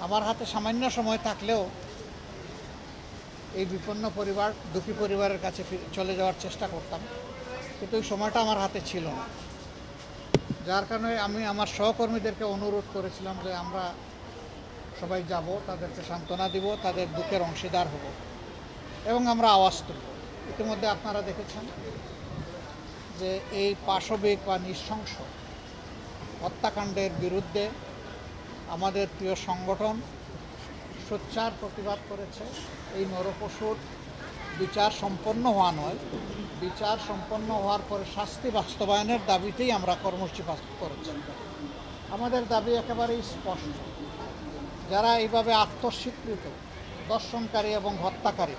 আমার হাতে সামান্য সময় থাকলেও এই বিপন্ন পরিবার, দুঃখী পরিবারের কাছে চলে যাওয়ার চেষ্টা করতাম, কিন্তু ওই সময়টা আমার হাতে ছিল না। যার কারণে আমি আমার সহকর্মীদেরকে অনুরোধ করেছিলাম যে আমরা সবাই যাব, তাদেরকে সান্ত্বনা দিব, তাদের দুঃখের অংশীদার হব এবং আমরা আওয়াজ তুলব। ইতিমধ্যে আপনারা দেখেছেন যে এই পাশবিক বা নৃশংস হত্যাকাণ্ডের বিরুদ্ধে আমাদের প্রিয় সংগঠন সোচ্চার প্রতিবাদ করেছে। এই নরপশুর বিচার সম্পন্ন হওয়া নয়, বিচার সম্পন্ন হওয়ার পরে শাস্তি বাস্তবায়নের দাবিতেই আমরা কর্মসূচি করেছি। আমাদের দাবি একেবারেই স্পষ্ট, যারা এইভাবে আত্মস্বীকৃত দর্শনকারী এবং হত্যাকারী,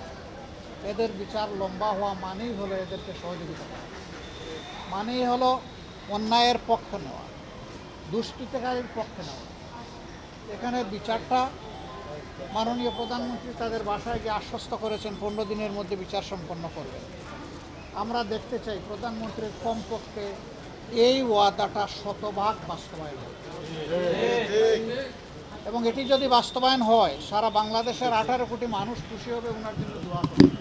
এদের বিচার লম্বা হওয়া মানেই হলো এদেরকে সহযোগিতা করা, মানেই হলো অন্যায়ের পক্ষে নেওয়া, দুষ্কৃতকারীর পক্ষে নেওয়া। এখানে বিচারটা মাননীয় প্রধানমন্ত্রী তাদের বাসায় গিয়ে আশ্বস্ত করেছেন 15 দিনের মধ্যে বিচার সম্পন্ন করবেন। আমরা দেখতে চাই প্রধানমন্ত্রীর কমপক্ষে এই ওয়াদাটা শতভাগ বাস্তবায়ন হবে, এবং এটি যদি বাস্তবায়ন হয় সারা বাংলাদেশের 18 কোটি মানুষ খুশি হবে, ওনার জন্য দোয়া করবে।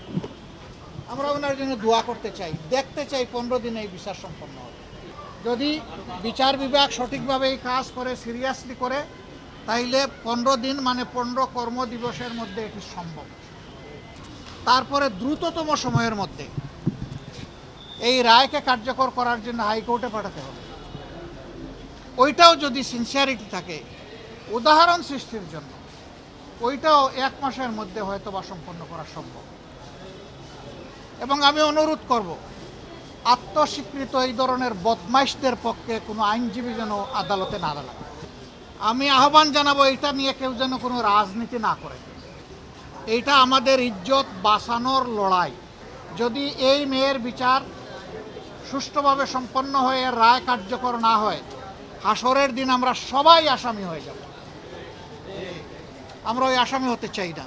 আমরা ওনার জন্য দোয়া করতে চাই, দেখতে চাই 15 দিনে এই বিচার সম্পন্ন হবে। যদি বিচার বিভাগ সঠিকভাবে এই কাজ করে, সিরিয়াসলি করে, তাইলে 15 দিন মানে 15 কর্মদিবসের মধ্যে এটি সম্ভব। তারপরে দ্রুততম সময়ের মধ্যে এই রায়কে কার্যকর করার জন্য হাইকোর্টে পাঠাতে হবে। ওইটাও যদি সিনসিয়ারিটি থাকে উদাহরণ সৃষ্টির জন্য, ওইটাও 1 মাসের মধ্যে হয়তো বা সম্পন্ন করা সম্ভব। এবং আমি অনুরোধ করব, আত্মস্বীকৃত এই ধরনের বদমাইশদের পক্ষে কোনো আইনজীবী যেন আদালতে না দাঁড়ায়। আমি আহ্বান জানাবো, এটা নিয়ে কেউ যেন কোনো রাজনীতি না করে। এইটা আমাদের ইজ্জত বাঁচানোর লড়াই। যদি এই মেয়ের বিচার সুষ্ঠুভাবে সম্পন্ন হয়ে রায় কার্যকর না হয়, হাসরের দিন আমরা সবাই আসামি হয়ে যাব। আমরা ওই আসামি হতে চাই না।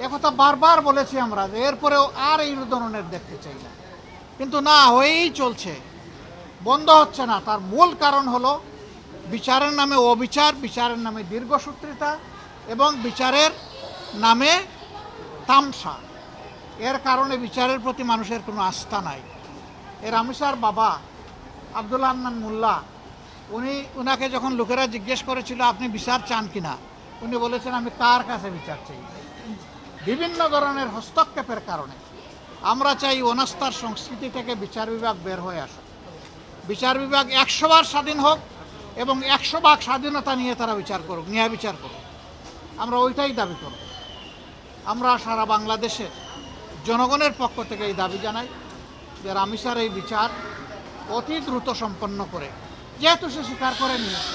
একথা বারবার বলেছি আমরা, যে এরপরেও আর এই ধরনের দেখতে চাই না, কিন্তু না, হয়েই চলছে, বন্ধ হচ্ছে না। তার মূল কারণ হলো বিচারের নামে অবিচার, বিচারের নামে দীর্ঘসূত্রিতা এবং বিচারের নামে তামসা। এর কারণে বিচারের প্রতি মানুষের কোনো আস্থা নাই। রামিসার বাবা আব্দুল হান্নান মোল্লা, উনাকে যখন লোকেরা জিজ্ঞেস করেছিল আপনি বিচার চান কিনা, উনি বলেছেন আমি কার কাছে বিচার চাই। বিভিন্ন ধরনের হস্তক্ষেপের কারণে আমরা চাই অনাস্থার সংস্কৃতি থেকে বিচার বিভাগ বের হয়ে আসে। বিচার বিভাগ 100 বার স্বাধীন হোক এবং 100 ভাগ স্বাধীনতা নিয়ে তারা বিচার করুক, ন্যায় বিচার করুক। আমরা ওইটাই দাবি করব। আমরা সারা বাংলাদেশের জনগণের পক্ষ থেকে এই দাবি জানাই যে রামিসার এই বিচার অতি দ্রুত সম্পন্ন করে, যেহেতু সে স্বীকার করে নিয়েছে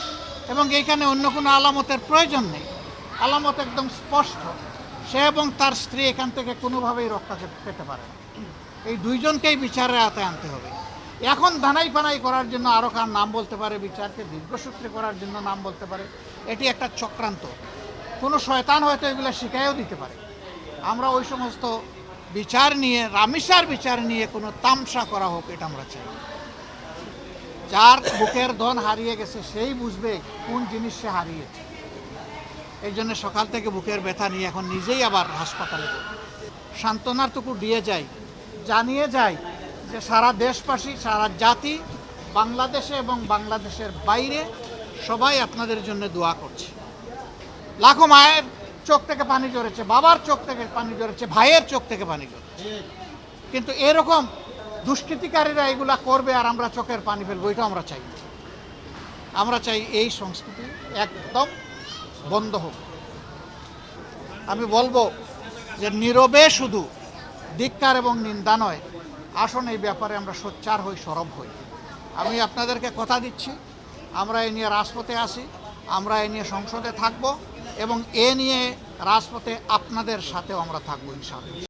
এবং এইখানে অন্য কোনো আলামতের প্রয়োজন নেই, আলামত একদম স্পষ্ট, সে এবং তার স্ত্রী এখান থেকে কোনোভাবেই রক্ষা পেতে পারে না। এই দুইজনকেই বিচারের আওতায় আনতে হবে। এখন ধানাই পানাই করার জন্য আরও কার নাম বলতে পারে, বিচারকে দীর্ঘসূত্রে করার জন্য নাম বলতে পারে, এটি একটা চক্রান্ত। কোনো শয়তান হয়তো এগুলো শিখাইও দিতে পারে। আমরা ওই সমস্ত বিচার নিয়ে, রামিসার বিচার নিয়ে কোনো তামসা করা হোক, এটা আমরা চাই। যার বুকের ধন হারিয়ে গেছে সেই বুঝবে কোন জিনিস সে হারিয়েছে। এই জন্য সকাল থেকে বুকের ব্যথা নিয়ে এখন নিজেই আবার হাসপাতালে সান্ত্বনাটুকু দিয়ে যাই, জানিয়ে যাই যে সারা দেশবাসী, সারা জাতি, বাংলাদেশে এবং বাংলাদেশের বাইরে সবাই আপনাদের জন্য দোয়া করছে। লাখো মায়ের চোখ থেকে পানি ঝরেছে, বাবার চোখ থেকে পানি ঝরেছে, ভাইয়ের চোখ থেকে পানি ঝরেছে, কিন্তু এরকম দুষ্কৃতিকারীরা এগুলা করবে আর আমরা চোখের পানি ফেলবো, এটা আমরা চাই না। আমরা চাই এই সংস্কৃতি একদম বন্ধ হোক। আমি বলবো যে নীরবে শুধু ধিক্কার এবং নিন্দা নয়, আসুন এই ব্যাপারে আমরা সোচ্চার হই, সরব হই। আমি আপনাদেরকে কথা দিচ্ছি, আমরা এ নিয়ে রাজপথে আসি, আমরা এ নিয়ে সংসদে থাকব এবং এ নিয়ে রাজপথে আপনাদের সাথেও আমরা থাকবো ইনশাআল্লাহ।